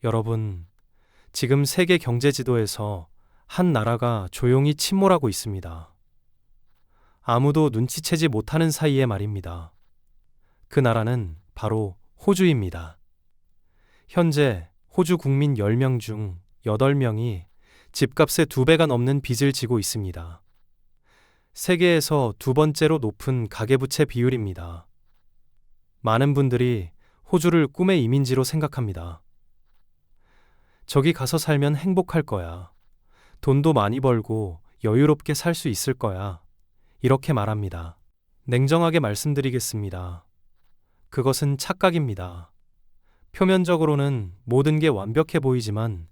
여러분, 지금 세계 경제 지도에서 한 나라가 조용히 침몰하고 있습니다. 아무도 눈치채지 못하는 사이에 말입니다. 그 나라는 바로 호주입니다. 현재 호주 국민 10명 중 8명이 집값의 2배가 넘는 빚을 지고 있습니다. 세계에서 두 번째로 높은 가계부채 비율입니다. 많은 분들이 호주를 꿈의 이민지로 생각합니다. 저기 가서 살면 행복할 거야. 돈도 많이 벌고 여유롭게 살 수 있을 거야. 이렇게 말합니다. 냉정하게 말씀드리겠습니다. 그것은 착각입니다. 표면적으로는 모든 게 완벽해 보이지만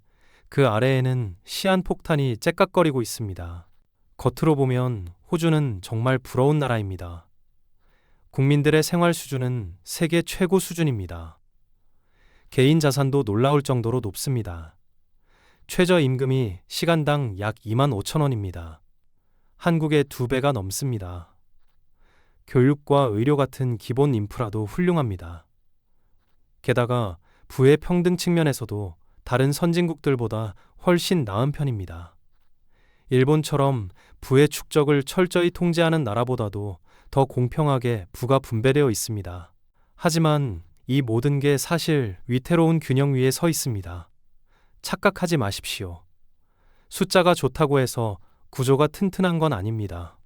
그 아래에는 시한폭탄이 째깍거리고 있습니다. 겉으로 보면 호주는 정말 부러운 나라입니다. 국민들의 생활 수준은 세계 최고 수준입니다. 개인 자산도 놀라울 정도로 높습니다. 최저임금이 시간당 약 25,000원입니다. 한국의 2배가 넘습니다. 교육과 의료 같은 기본 인프라도 훌륭합니다. 게다가 부의 평등 측면에서도 다른 선진국들보다 훨씬 나은 편입니다. 일본처럼 부의 축적을 철저히 통제하는 나라보다도 더 공평하게 부가 분배되어 있습니다. 하지만 이 모든 게 사실 위태로운 균형 위에 서 있습니다. 착각하지 마십시오. 숫자가 좋다고 해서 구조가 튼튼한 건 아닙니다.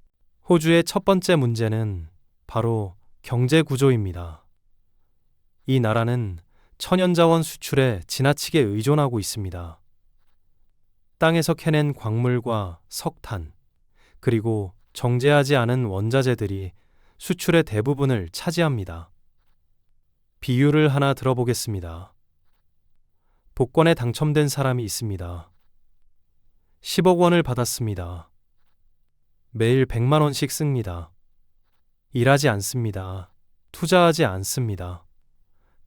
호주의 첫 번째 문제는 바로 경제 구조입니다. 이 나라는 천연자원 수출에 지나치게 의존하고 있습니다. 땅에서 캐낸 광물과 석탄, 그리고 정제하지 않은 원자재들이 수출의 대부분을 차지합니다. 비유를 하나 들어보겠습니다. 복권에 당첨된 사람이 있습니다. 10억 원을 받았습니다. 매일 100만 원씩 씁니다. 일하지 않습니다. 투자하지 않습니다.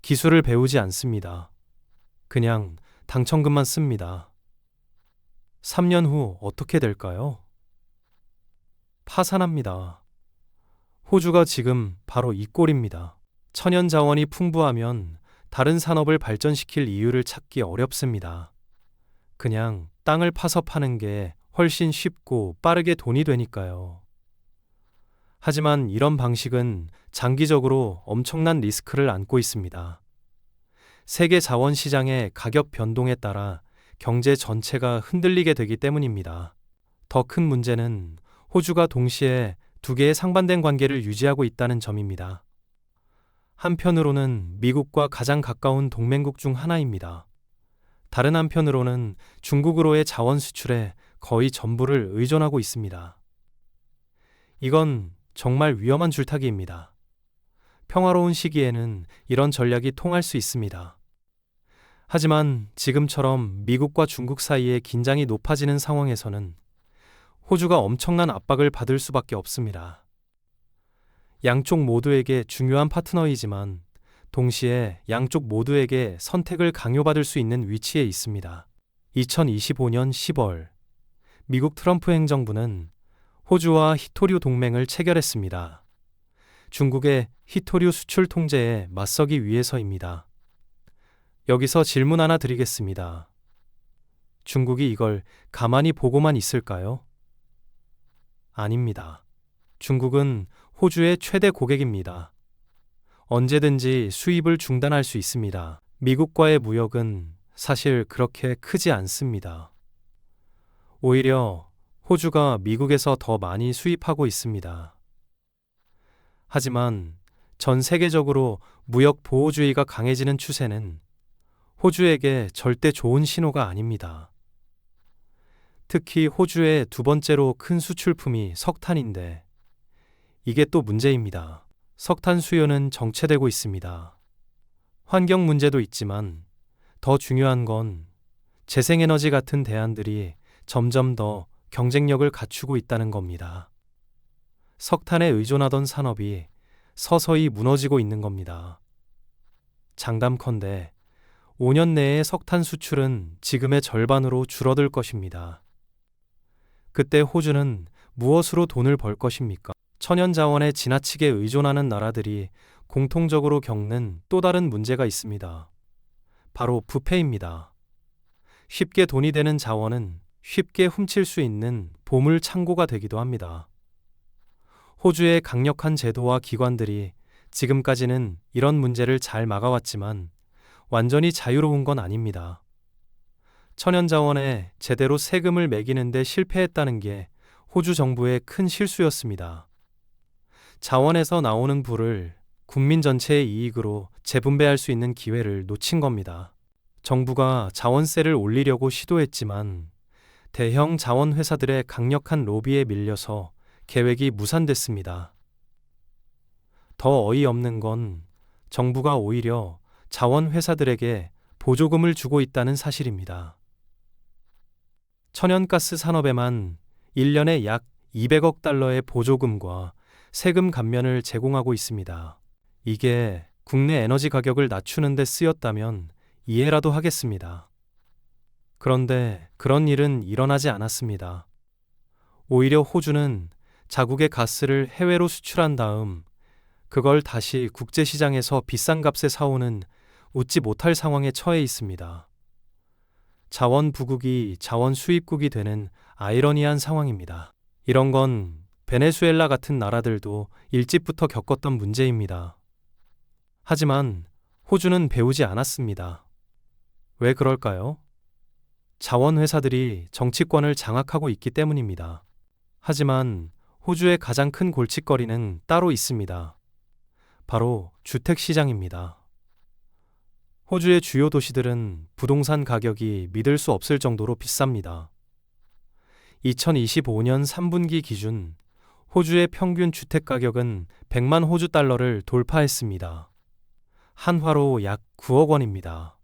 기술을 배우지 않습니다. 그냥 당첨금만 씁니다. 3년 후 어떻게 될까요? 파산합니다. 호주가 지금 바로 이 꼴입니다. 천연 자원이 풍부하면 다른 산업을 발전시킬 이유를 찾기 어렵습니다. 그냥 땅을 파서 파는 게 훨씬 쉽고 빠르게 돈이 되니까요. 하지만 이런 방식은 장기적으로 엄청난 리스크를 안고 있습니다. 세계 자원 시장의 가격 변동에 따라 경제 전체가 흔들리게 되기 때문입니다. 더 큰 문제는 호주가 동시에 두 개의 상반된 관계를 유지하고 있다는 점입니다. 한편으로는 미국과 가장 가까운 동맹국 중 하나입니다. 다른 한편으로는 중국으로의 자원 수출에 거의 전부를 의존하고 있습니다. 이건 정말 위험한 줄타기입니다. 평화로운 시기에는 이런 전략이 통할 수 있습니다. 하지만 지금처럼 미국과 중국 사이에 긴장이 높아지는 상황에서는 호주가 엄청난 압박을 받을 수밖에 없습니다. 양쪽 모두에게 중요한 파트너이지만 동시에 양쪽 모두에게 선택을 강요받을 수 있는 위치에 있습니다. 2025년 10월, 미국 트럼프 행정부는 호주와 히토류 동맹을 체결했습니다. 중국의 히토류 수출 통제에 맞서기 위해서입니다. 여기서 질문 하나 드리겠습니다. 중국이 이걸 가만히 보고만 있을까요? 아닙니다. 중국은 호주의 최대 고객입니다. 언제든지 수입을 중단할 수 있습니다. 미국과의 무역은 사실 그렇게 크지 않습니다. 오히려 호주가 미국에서 더 많이 수입하고 있습니다. 하지만 전 세계적으로 무역 보호주의가 강해지는 추세는 호주에게 절대 좋은 신호가 아닙니다. 특히 호주의 두 번째로 큰 수출품이 석탄인데 이게 또 문제입니다. 석탄 수요는 정체되고 있습니다. 환경 문제도 있지만 더 중요한 건 재생에너지 같은 대안들이 점점 더 경쟁력을 갖추고 있다는 겁니다. 석탄에 의존하던 산업이 서서히 무너지고 있는 겁니다. 장담컨대 5년 내에 석탄 수출은 지금의 절반으로 줄어들 것입니다. 그때 호주는 무엇으로 돈을 벌 것입니까? 천연 자원에 지나치게 의존하는 나라들이 공통적으로 겪는 또 다른 문제가 있습니다. 바로 부패입니다. 쉽게 돈이 되는 자원은 쉽게 훔칠 수 있는 보물 창고가 되기도 합니다. 호주의 강력한 제도와 기관들이 지금까지는 이런 문제를 잘 막아왔지만 완전히 자유로운 건 아닙니다. 천연자원에 제대로 세금을 매기는데 실패했다는 게 호주 정부의 큰 실수였습니다. 자원에서 나오는 부를 국민 전체의 이익으로 재분배할 수 있는 기회를 놓친 겁니다. 정부가 자원세를 올리려고 시도했지만 대형 자원 회사들의 강력한 로비에 밀려서 계획이 무산됐습니다. 더 어이없는 건 정부가 오히려 자원 회사들에게 보조금을 주고 있다는 사실입니다. 천연가스 산업에만 1년에 약 200억 달러의 보조금과 세금 감면을 제공하고 있습니다. 이게 국내 에너지 가격을 낮추는 데 쓰였다면 이해라도 하겠습니다. 그런데 그런 일은 일어나지 않았습니다. 오히려 호주는 자국의 가스를 해외로 수출한 다음 그걸 다시 국제시장에서 비싼 값에 사오는 웃지 못할 상황에 처해 있습니다. 자원 부국이 자원 수입국이 되는 아이러니한 상황입니다. 이런 건 베네수엘라 같은 나라들도 일찍부터 겪었던 문제입니다. 하지만 호주는 배우지 않았습니다. 왜 그럴까요? 자원 회사들이 정치권을 장악하고 있기 때문입니다. 하지만 호주의 가장 큰 골칫거리는 따로 있습니다. 바로 주택 시장입니다. 호주의 주요 도시들은 부동산 가격이 믿을 수 없을 정도로 비쌉니다. 2025년 3분기 기준 호주의 평균 주택 가격은 100만 호주 달러를 돌파했습니다. 한화로 약 9억 원입니다.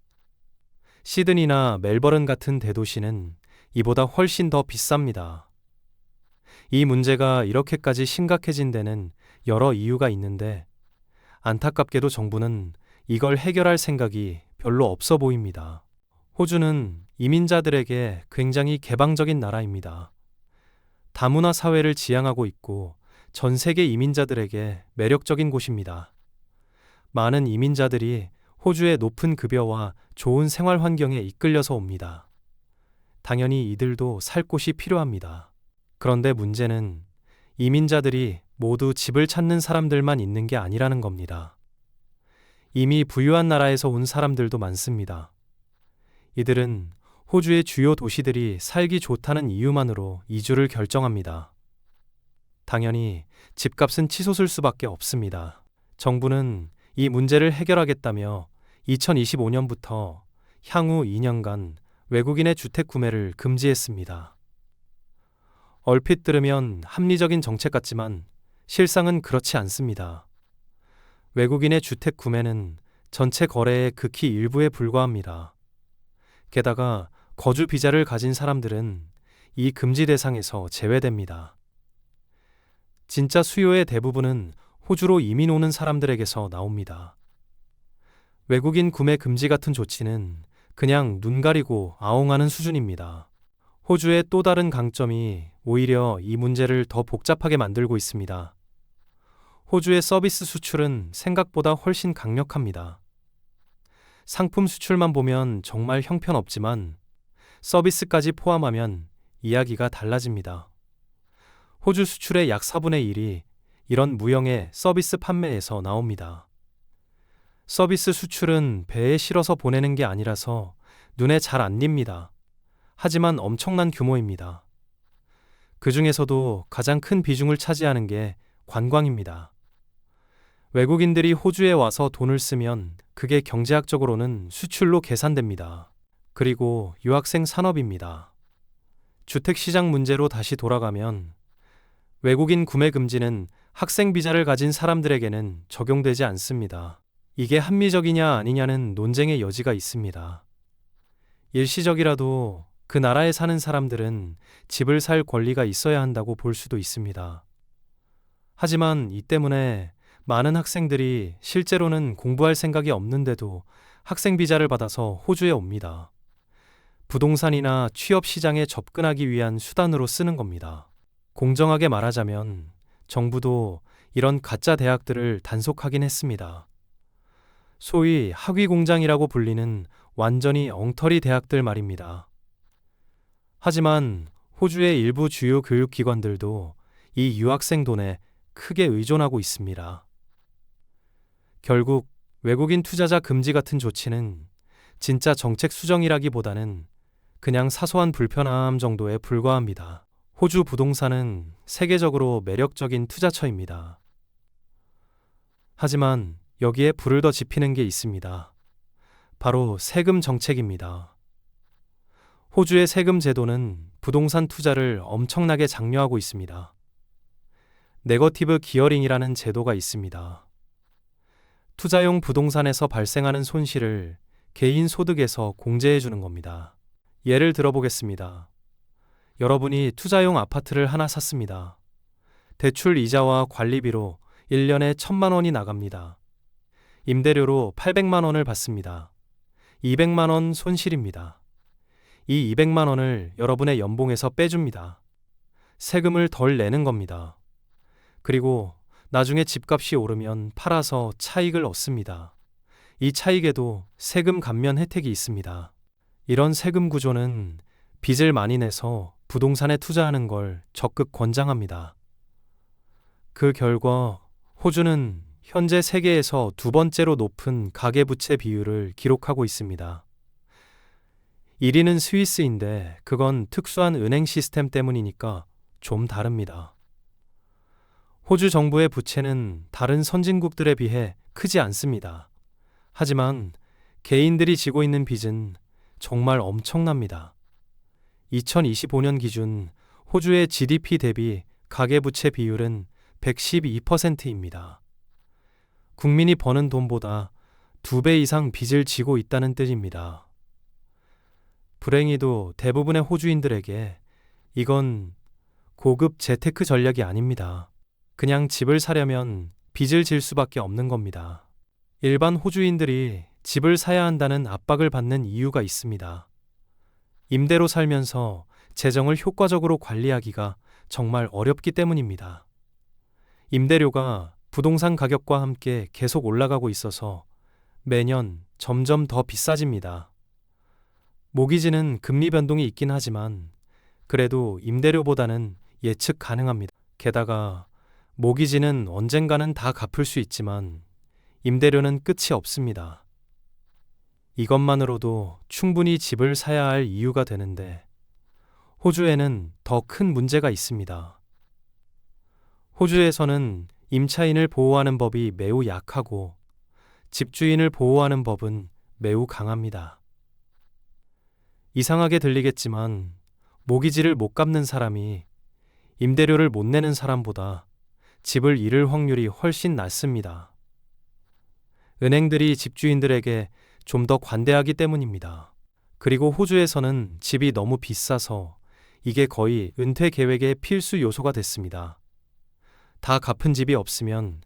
시드니나 멜버른 같은 대도시는 이보다 훨씬 더 비쌉니다. 이 문제가 이렇게까지 심각해진 데는 여러 이유가 있는데 안타깝게도 정부는 이걸 해결할 생각이 별로 없어 보입니다. 호주는 이민자들에게 굉장히 개방적인 나라입니다. 다문화 사회를 지향하고 있고 전 세계 이민자들에게 매력적인 곳입니다. 많은 이민자들이 호주의 높은 급여와 좋은 생활 환경에 이끌려서 옵니다. 당연히 이들도 살 곳이 필요합니다. 그런데 문제는 이민자들이 모두 집을 찾는 사람들만 있는 게 아니라는 겁니다. 이미 부유한 나라에서 온 사람들도 많습니다. 이들은 호주의 주요 도시들이 살기 좋다는 이유만으로 이주를 결정합니다. 당연히 집값은 치솟을 수밖에 없습니다. 정부는 이 문제를 해결하겠다며 2025년부터 향후 2년간 외국인의 주택 구매를 금지했습니다. 얼핏 들으면 합리적인 정책 같지만 실상은 그렇지 않습니다. 외국인의 주택 구매는 전체 거래의 극히 일부에 불과합니다. 게다가 거주 비자를 가진 사람들은 이 금지 대상에서 제외됩니다. 진짜 수요의 대부분은 호주로 이민 오는 사람들에게서 나옵니다. 외국인 구매 금지 같은 조치는 그냥 눈 가리고 아웅하는 수준입니다. 호주의 또 다른 강점이 오히려 이 문제를 더 복잡하게 만들고 있습니다. 호주의 서비스 수출은 생각보다 훨씬 강력합니다. 상품 수출만 보면 정말 형편없지만 서비스까지 포함하면 이야기가 달라집니다. 호주 수출의 약 4분의 1이 이런 무형의 서비스 판매에서 나옵니다. 서비스 수출은 배에 실어서 보내는 게 아니라서 눈에 잘 안 띕니다. 하지만 엄청난 규모입니다. 그 중에서도 가장 큰 비중을 차지하는 게 관광입니다. 외국인들이 호주에 와서 돈을 쓰면 그게 경제학적으로는 수출로 계산됩니다. 그리고 유학생 산업입니다. 주택시장 문제로 다시 돌아가면 외국인 구매 금지는 학생 비자를 가진 사람들에게는 적용되지 않습니다. 이게 합리적이냐 아니냐는 논쟁의 여지가 있습니다. 일시적이라도 그 나라에 사는 사람들은 집을 살 권리가 있어야 한다고 볼 수도 있습니다. 하지만 이 때문에 많은 학생들이 실제로는 공부할 생각이 없는데도 학생 비자를 받아서 호주에 옵니다. 부동산이나 취업 시장에 접근하기 위한 수단으로 쓰는 겁니다. 공정하게 말하자면 정부도 이런 가짜 대학들을 단속하긴 했습니다. 소위 학위 공장이라고 불리는 완전히 엉터리 대학들 말입니다. 하지만 호주의 일부 주요 교육기관들도 이 유학생 돈에 크게 의존하고 있습니다. 결국 외국인 투자자 금지 같은 조치는 진짜 정책 수정이라기보다는 그냥 사소한 불편함 정도에 불과합니다. 호주 부동산은 세계적으로 매력적인 투자처입니다. 하지만 여기에 불을 더 지피는 게 있습니다. 바로 세금 정책입니다. 호주의 세금 제도는 부동산 투자를 엄청나게 장려하고 있습니다. 네거티브 기어링이라는 제도가 있습니다. 투자용 부동산에서 발생하는 손실을 개인 소득에서 공제해 주는 겁니다. 예를 들어보겠습니다. 여러분이 투자용 아파트를 하나 샀습니다. 대출 이자와 관리비로 1년에 1,000만 원이 나갑니다. 임대료로 800만 원을 받습니다. 200만 원 손실입니다. 이 200만 원을 여러분의 연봉에서 빼줍니다. 세금을 덜 내는 겁니다. 그리고 나중에 집값이 오르면 팔아서 차익을 얻습니다. 이 차익에도 세금 감면 혜택이 있습니다. 이런 세금 구조는 빚을 많이 내서 부동산에 투자하는 걸 적극 권장합니다. 그 결과 호주는 현재 세계에서 두 번째로 높은 가계부채 비율을 기록하고 있습니다. 1위는 스위스인데 그건 특수한 은행 시스템 때문이니까 좀 다릅니다. 호주 정부의 부채는 다른 선진국들에 비해 크지 않습니다. 하지만 개인들이 지고 있는 빚은 정말 엄청납니다. 2025년 기준 호주의 GDP 대비 가계부채 비율은 112%입니다. 국민이 버는 돈보다 2배 이상 빚을 지고 있다는 뜻입니다. 불행히도 대부분의 호주인들에게 이건 고급 재테크 전략이 아닙니다. 그냥 집을 사려면 빚을 질 수밖에 없는 겁니다. 일반 호주인들이 집을 사야 한다는 압박을 받는 이유가 있습니다. 임대로 살면서 재정을 효과적으로 관리하기가 정말 어렵기 때문입니다. 임대료가 부동산 가격과 함께 계속 올라가고 있어서 매년 점점 더 비싸집니다. 모기지는 금리 변동이 있긴 하지만 그래도 임대료보다는 예측 가능합니다. 게다가 모기지는 언젠가는 다 갚을 수 있지만 임대료는 끝이 없습니다. 이것만으로도 충분히 집을 사야 할 이유가 되는데 호주에는 더 큰 문제가 있습니다. 호주에서는 임차인을 보호하는 법이 매우 약하고 집주인을 보호하는 법은 매우 강합니다. 이상하게 들리겠지만 모기지를 못 갚는 사람이 임대료를 못 내는 사람보다 집을 잃을 확률이 훨씬 낮습니다. 은행들이 집주인들에게 좀 더 관대하기 때문입니다. 그리고 호주에서는 집이 너무 비싸서 이게 거의 은퇴 계획의 필수 요소가 됐습니다. 다 갚은 집이 없으면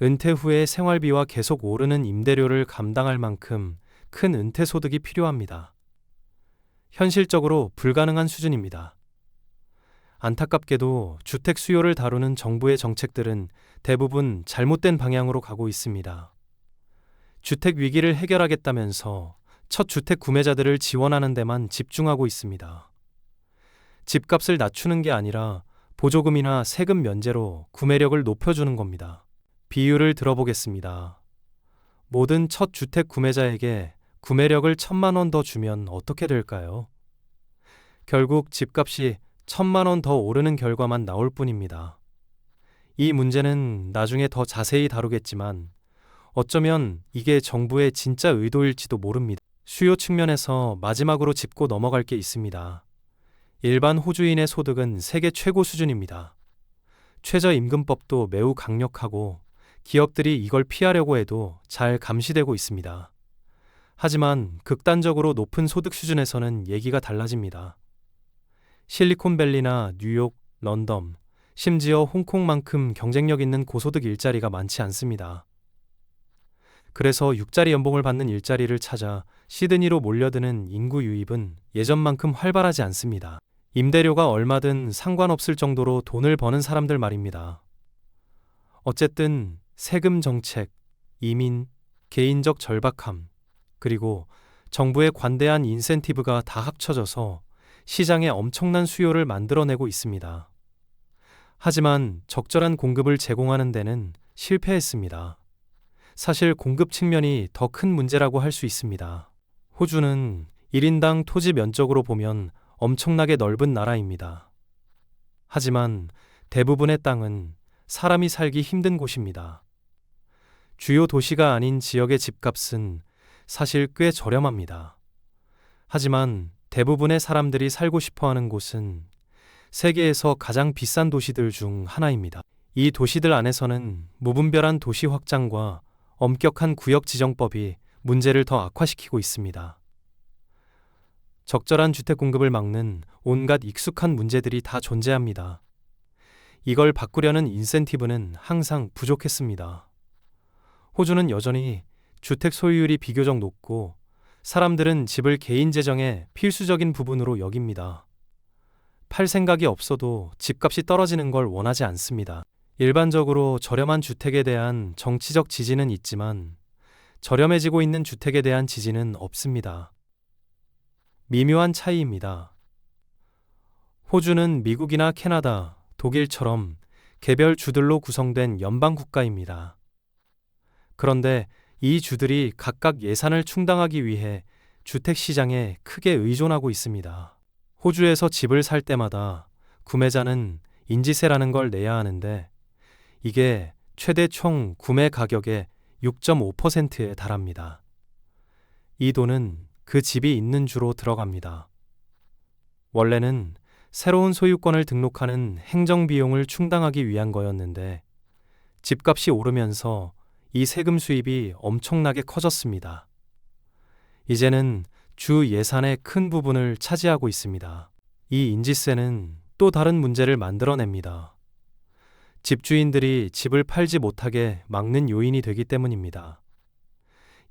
은퇴 후에 생활비와 계속 오르는 임대료를 감당할 만큼 큰 은퇴 소득이 필요합니다. 현실적으로 불가능한 수준입니다. 안타깝게도 주택 수요를 다루는 정부의 정책들은 대부분 잘못된 방향으로 가고 있습니다. 주택 위기를 해결하겠다면서 첫 주택 구매자들을 지원하는 데만 집중하고 있습니다. 집값을 낮추는 게 아니라 보조금이나 세금 면제로 구매력을 높여주는 겁니다. 비유를 들어보겠습니다. 모든 첫 주택 구매자에게 구매력을 1,000만 원 더 주면 어떻게 될까요? 결국 집값이 1,000만 원 더 오르는 결과만 나올 뿐입니다. 이 문제는 나중에 더 자세히 다루겠지만 어쩌면 이게 정부의 진짜 의도일지도 모릅니다. 수요 측면에서 마지막으로 짚고 넘어갈 게 있습니다. 일반 호주인의 소득은 세계 최고 수준입니다. 최저임금법도 매우 강력하고 기업들이 이걸 피하려고 해도 잘 감시되고 있습니다. 하지만 극단적으로 높은 소득 수준에서는 얘기가 달라집니다. 실리콘밸리나 뉴욕, 런던, 심지어 홍콩만큼 경쟁력 있는 고소득 일자리가 많지 않습니다. 그래서 6자리 연봉을 받는 일자리를 찾아 시드니로 몰려드는 인구 유입은 예전만큼 활발하지 않습니다. 임대료가 얼마든 상관없을 정도로 돈을 버는 사람들 말입니다. 어쨌든 세금 정책, 이민, 개인적 절박함, 그리고 정부의 관대한 인센티브가 다 합쳐져서 시장에 엄청난 수요를 만들어내고 있습니다. 하지만 적절한 공급을 제공하는 데는 실패했습니다. 사실 공급 측면이 더 큰 문제라고 할 수 있습니다. 호주는 1인당 토지 면적으로 보면 엄청나게 넓은 나라입니다. 하지만 대부분의 땅은 사람이 살기 힘든 곳입니다. 주요 도시가 아닌 지역의 집값은 사실 꽤 저렴합니다. 하지만 대부분의 사람들이 살고 싶어 하는 곳은 세계에서 가장 비싼 도시들 중 하나입니다. 이 도시들 안에서는 무분별한 도시 확장과 엄격한 구역 지정법이 문제를 더 악화시키고 있습니다. 적절한 주택 공급을 막는 온갖 익숙한 문제들이 다 존재합니다. 이걸 바꾸려는 인센티브는 항상 부족했습니다. 호주는 여전히 주택 소유율이 비교적 높고 사람들은 집을 개인 재정의 필수적인 부분으로 여깁니다. 팔 생각이 없어도 집값이 떨어지는 걸 원하지 않습니다. 일반적으로 저렴한 주택에 대한 정치적 지지는 있지만 저렴해지고 있는 주택에 대한 지지는 없습니다. 미묘한 차이입니다. 호주는 미국이나 캐나다, 독일처럼 개별 주들로 구성된 연방 국가입니다. 그런데 이 주들이 각각 예산을 충당하기 위해 주택 시장에 크게 의존하고 있습니다. 호주에서 집을 살 때마다 구매자는 인지세라는 걸 내야 하는데 이게 최대 총 구매 가격의 6.5%에 달합니다. 이 돈은 그 집이 있는 주로 들어갑니다. 원래는 새로운 소유권을 등록하는 행정비용을 충당하기 위한 거였는데 집값이 오르면서 이 세금 수입이 엄청나게 커졌습니다. 이제는 주 예산의 큰 부분을 차지하고 있습니다. 이 인지세는 또 다른 문제를 만들어냅니다. 집주인들이 집을 팔지 못하게 막는 요인이 되기 때문입니다.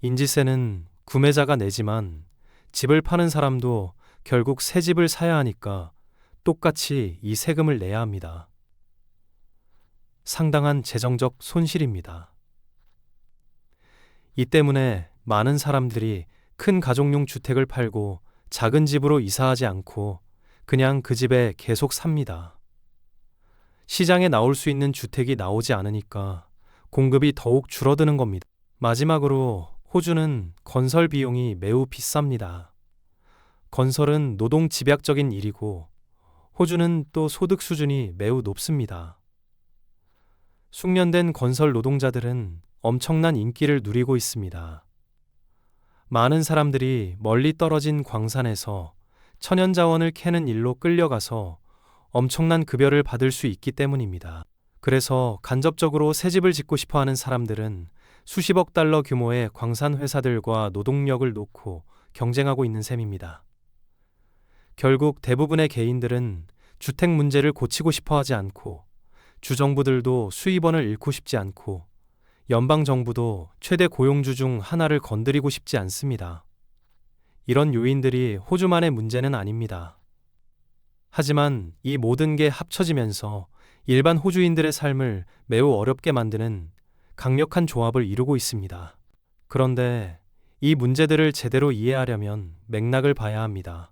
인지세는 구매자가 내지만 집을 파는 사람도 결국 새 집을 사야 하니까 똑같이 이 세금을 내야 합니다. 상당한 재정적 손실입니다. 이 때문에 많은 사람들이 큰 가족용 주택을 팔고 작은 집으로 이사하지 않고 그냥 그 집에 계속 삽니다. 시장에 나올 수 있는 주택이 나오지 않으니까 공급이 더욱 줄어드는 겁니다. 마지막으로 호주는 건설 비용이 매우 비쌉니다. 건설은 노동 집약적인 일이고 호주는 또 소득 수준이 매우 높습니다. 숙련된 건설 노동자들은 엄청난 인기를 누리고 있습니다. 많은 사람들이 멀리 떨어진 광산에서 천연자원을 캐는 일로 끌려가서 엄청난 급여를 받을 수 있기 때문입니다. 그래서 간접적으로 새 집을 짓고 싶어 하는 사람들은 수십억 달러 규모의 광산 회사들과 노동력을 놓고 경쟁하고 있는 셈입니다. 결국 대부분의 개인들은 주택 문제를 고치고 싶어 하지 않고 주정부들도 수입원을 잃고 싶지 않고 연방정부도 최대 고용주 중 하나를 건드리고 싶지 않습니다. 이런 요인들이 호주만의 문제는 아닙니다. 하지만 이 모든 게 합쳐지면서 일반 호주인들의 삶을 매우 어렵게 만드는 강력한 조합을 이루고 있습니다. 그런데 이 문제들을 제대로 이해하려면 맥락을 봐야 합니다.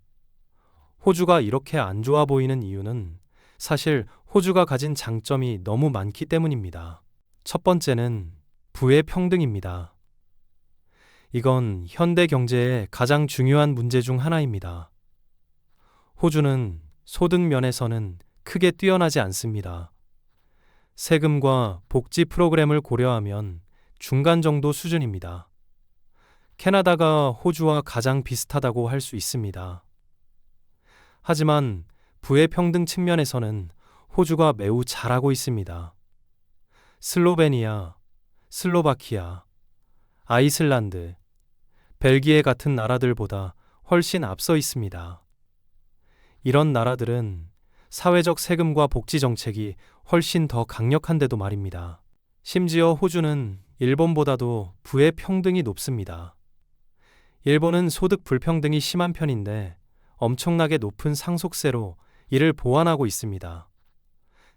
호주가 이렇게 안 좋아 보이는 이유는 사실 호주가 가진 장점이 너무 많기 때문입니다. 첫 번째는 부의 평등입니다. 이건 현대 경제의 가장 중요한 문제 중 하나입니다. 호주는 소득 면에서는 크게 뛰어나지 않습니다. 세금과 복지 프로그램을 고려하면 중간 정도 수준입니다. 캐나다가 호주와 가장 비슷하다고 할 수 있습니다. 하지만 부의 평등 측면에서는 호주가 매우 잘하고 있습니다. 슬로베니아, 슬로바키아, 아이슬란드, 벨기에 같은 나라들보다 훨씬 앞서 있습니다. 이런 나라들은 사회적 세금과 복지 정책이 훨씬 더 강력한데도 말입니다. 심지어 호주는 일본보다도 부의 평등이 높습니다. 일본은 소득 불평등이 심한 편인데 엄청나게 높은 상속세로 이를 보완하고 있습니다.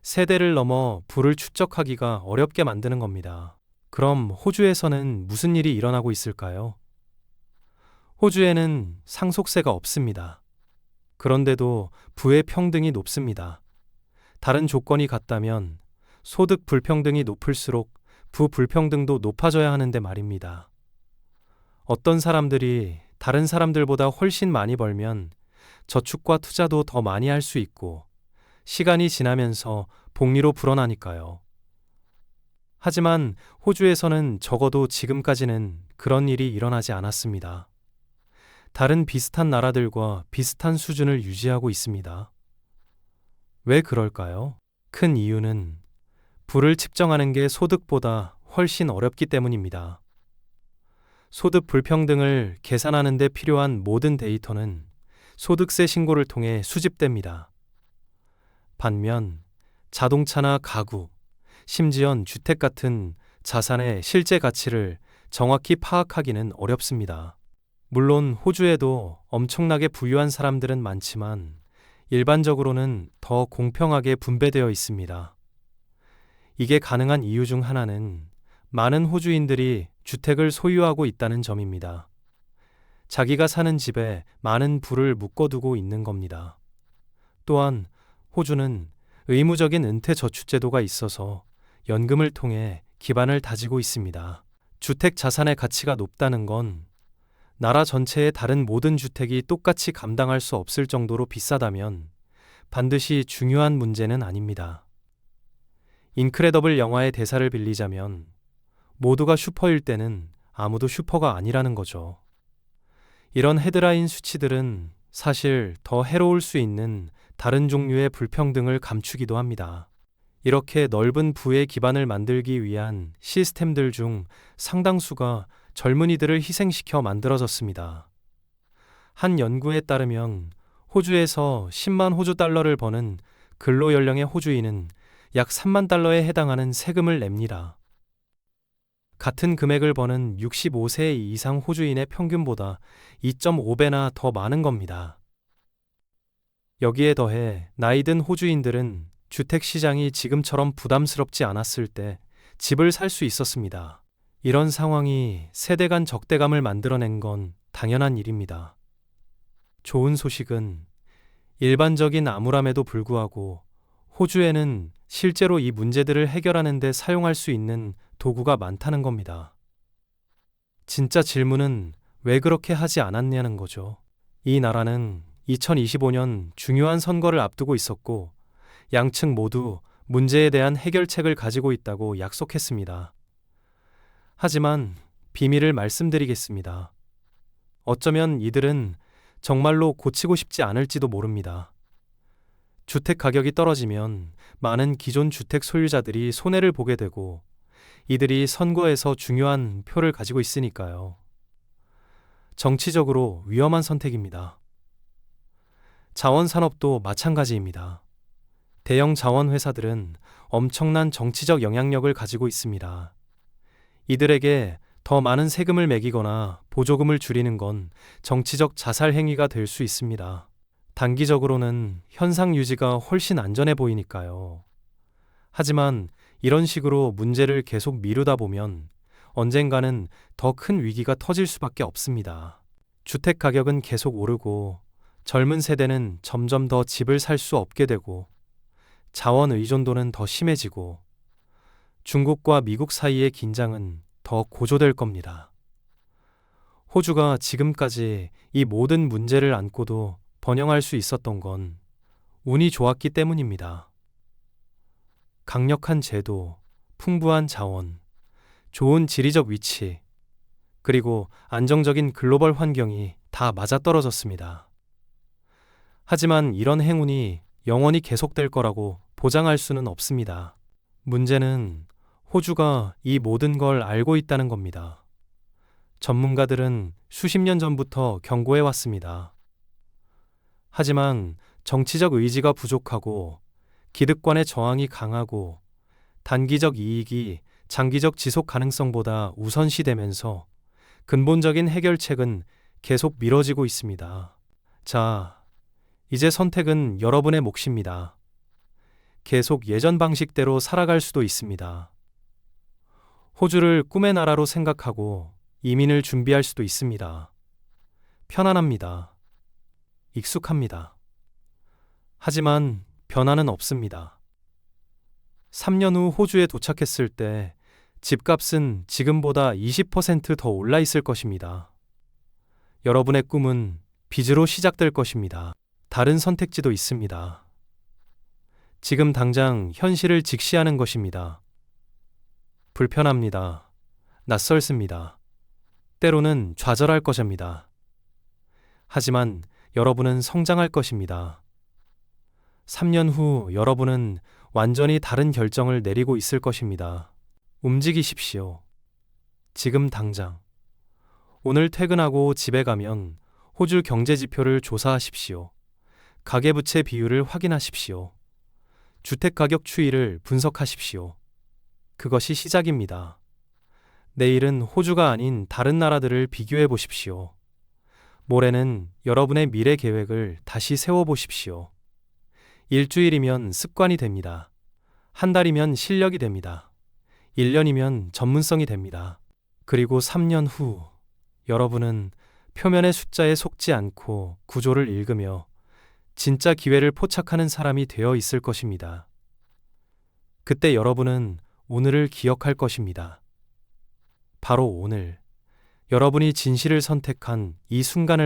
세대를 넘어 부를 축적하기가 어렵게 만드는 겁니다. 그럼 호주에서는 무슨 일이 일어나고 있을까요? 호주에는 상속세가 없습니다. 그런데도 부의 평등이 높습니다. 다른 조건이 같다면 소득 불평등이 높을수록 부 불평등도 높아져야 하는데 말입니다. 어떤 사람들이 다른 사람들보다 훨씬 많이 벌면 저축과 투자도 더 많이 할 수 있고 시간이 지나면서 복리로 불어나니까요. 하지만 호주에서는 적어도 지금까지는 그런 일이 일어나지 않았습니다. 다른 비슷한 나라들과 비슷한 수준을 유지하고 있습니다. 왜 그럴까요? 큰 이유는 부를 측정하는 게 소득보다 훨씬 어렵기 때문입니다. 소득 불평등을 계산하는 데 필요한 모든 데이터는 소득세 신고를 통해 수집됩니다. 반면 자동차나 가구, 심지어 주택 같은 자산의 실제 가치를 정확히 파악하기는 어렵습니다. 물론 호주에도 엄청나게 부유한 사람들은 많지만 일반적으로는 더 공평하게 분배되어 있습니다. 이게 가능한 이유 중 하나는 많은 호주인들이 주택을 소유하고 있다는 점입니다. 자기가 사는 집에 많은 부를 묶어두고 있는 겁니다. 또한 호주는 의무적인 은퇴 저축제도가 있어서 연금을 통해 기반을 다지고 있습니다. 주택 자산의 가치가 높다는 건 나라 전체의 다른 모든 주택이 똑같이 감당할 수 없을 정도로 비싸다면 반드시 중요한 문제는 아닙니다. 인크레더블 영화의 대사를 빌리자면 모두가 슈퍼일 때는 아무도 슈퍼가 아니라는 거죠. 이런 헤드라인 수치들은 사실 더 해로울 수 있는 다른 종류의 불평등을 감추기도 합니다. 이렇게 넓은 부의 기반을 만들기 위한 시스템들 중 상당수가 젊은이들을 희생시켜 만들어졌습니다. 한 연구에 따르면 호주에서 10만 호주 달러를 버는 근로연령의 호주인은 약 3만 달러에 해당하는 세금을 냅니다. 같은 금액을 버는 65세 이상 호주인의 평균보다 2.5배나 더 많은 겁니다. 여기에 더해 나이 든 호주인들은 주택 시장이 지금처럼 부담스럽지 않았을 때 집을 살 수 있었습니다. 이런 상황이 세대 간 적대감을 만들어낸 건 당연한 일입니다. 좋은 소식은 일반적인 암울함에도 불구하고 호주에는 실제로 이 문제들을 해결하는 데 사용할 수 있는 도구가 많다는 겁니다. 진짜 질문은 왜 그렇게 하지 않았냐는 거죠. 이 나라는 2025년 중요한 선거를 앞두고 있었고 양측 모두 문제에 대한 해결책을 가지고 있다고 약속했습니다. 하지만 비밀을 말씀드리겠습니다. 어쩌면 이들은 정말로 고치고 싶지 않을지도 모릅니다. 주택 가격이 떨어지면 많은 기존 주택 소유자들이 손해를 보게 되고 이들이 선거에서 중요한 표를 가지고 있으니까요. 정치적으로 위험한 선택입니다. 자원산업도 마찬가지입니다. 대형 자원회사들은 엄청난 정치적 영향력을 가지고 있습니다. 이들에게 더 많은 세금을 매기거나 보조금을 줄이는 건 정치적 자살 행위가 될 수 있습니다. 단기적으로는 현상 유지가 훨씬 안전해 보이니까요. 하지만 이런 식으로 문제를 계속 미루다 보면 언젠가는 더 큰 위기가 터질 수밖에 없습니다. 주택 가격은 계속 오르고 젊은 세대는 점점 더 집을 살 수 없게 되고 자원 의존도는 더 심해지고 중국과 미국 사이의 긴장은 더 고조될 겁니다. 호주가 지금까지 이 모든 문제를 안고도 번영할 수 있었던 건 운이 좋았기 때문입니다. 강력한 제도, 풍부한 자원, 좋은 지리적 위치, 그리고 안정적인 글로벌 환경이 다 맞아떨어졌습니다. 하지만 이런 행운이 영원히 계속될 거라고 보장할 수는 없습니다. 문제는 호주가 이 모든 걸 알고 있다는 겁니다. 전문가들은 수십 년 전부터 경고해 왔습니다. 하지만 정치적 의지가 부족하고 기득권의 저항이 강하고 단기적 이익이 장기적 지속 가능성보다 우선시되면서 근본적인 해결책은 계속 미뤄지고 있습니다. 자, 이제 선택은 여러분의 몫입니다. 계속 예전 방식대로 살아갈 수도 있습니다. 호주를 꿈의 나라로 생각하고 이민을 준비할 수도 있습니다. 편안합니다. 익숙합니다. 하지만 변화는 없습니다. 3년 후 호주에 도착했을 때 집값은 지금보다 20% 더 올라 있을 것입니다. 여러분의 꿈은 빚으로 시작될 것입니다. 다른 선택지도 있습니다. 지금 당장 현실을 직시하는 것입니다. 불편합니다. 낯설습니다. 때로는 좌절할 것입니다. 하지만 여러분은 성장할 것입니다. 3년 후 여러분은 완전히 다른 결정을 내리고 있을 것입니다. 움직이십시오. 지금 당장. 오늘 퇴근하고 집에 가면 호주 경제 지표를 조사하십시오. 가계부채 비율을 확인하십시오. 주택 가격 추이를 분석하십시오. 그것이 시작입니다. 내일은 호주가 아닌 다른 나라들을 비교해 보십시오. 모레는 여러분의 미래 계획을 다시 세워보십시오. 일주일이면 습관이 됩니다. 한 달이면 실력이 됩니다. 1년이면 전문성이 됩니다. 그리고 3년 후 여러분은 표면의 숫자에 속지 않고 구조를 읽으며 진짜 기회를 포착하는 사람이 되어 있을 것입니다. 그때 여러분은 오늘을 기억할 것입니다. 바로 오늘, 여러분이 진실을 선택한 이 순간을